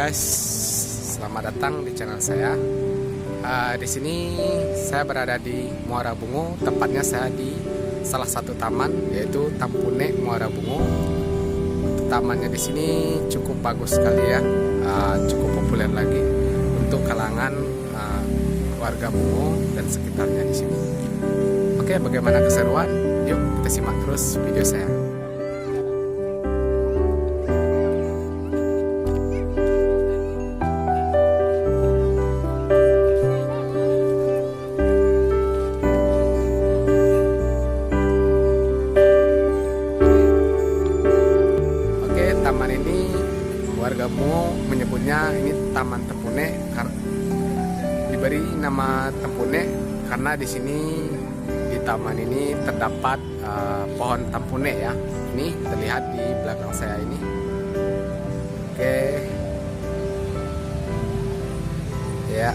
guys, selamat datang di channel saya. Di sini saya berada di Muara Bungo, tepatnya saya di salah satu taman yaitu Tampune Muara Bungo. Tamannya di sini cukup bagus sekali ya, cukup populer lagi untuk kalangan warga Bungo dan sekitarnya di sini. Oke, bagaimana keseruan? Yuk kita simak terus video saya. Taman ini warga Bungo menyebutnya ini Taman Tampune, diberi nama Tampune karena di sini di taman ini terdapat pohon tampune ya. Ini terlihat di belakang saya ini. Oke, ya,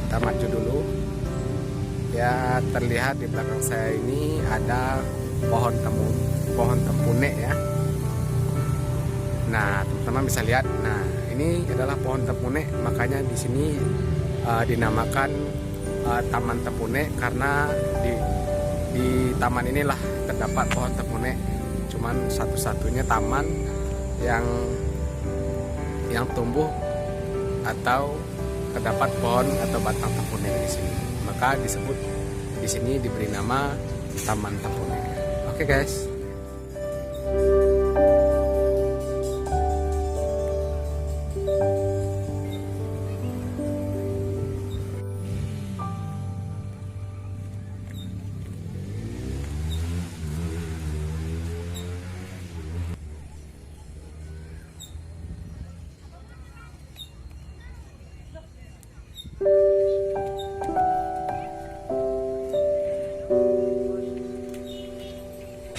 kita maju dulu. Ya, terlihat di belakang saya ini ada pohon tampune ya. Nah, teman-teman bisa lihat. Nah, ini adalah pohon tampune, makanya di sini dinamakan Taman Tampune karena di taman inilah terdapat pohon tampune. Cuman satu-satunya taman yang tumbuh atau terdapat pohon atau batang tampune di sini. Maka disebut di sini diberi nama Taman Tampune. Oke guys.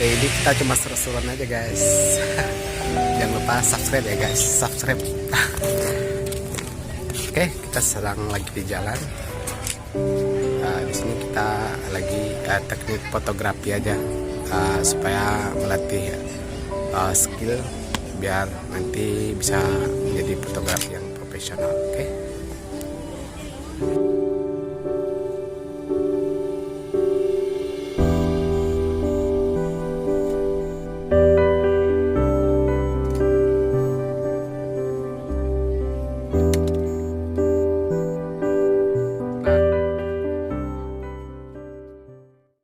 Ini kita cuma seru-seruan aja guys. Jangan lupa subscribe ya guys, subscribe. Oke, kita sedang lagi di jalan. Di sini kita lagi teknik fotografi aja, supaya melatih skill biar nanti bisa menjadi fotografi yang profesional.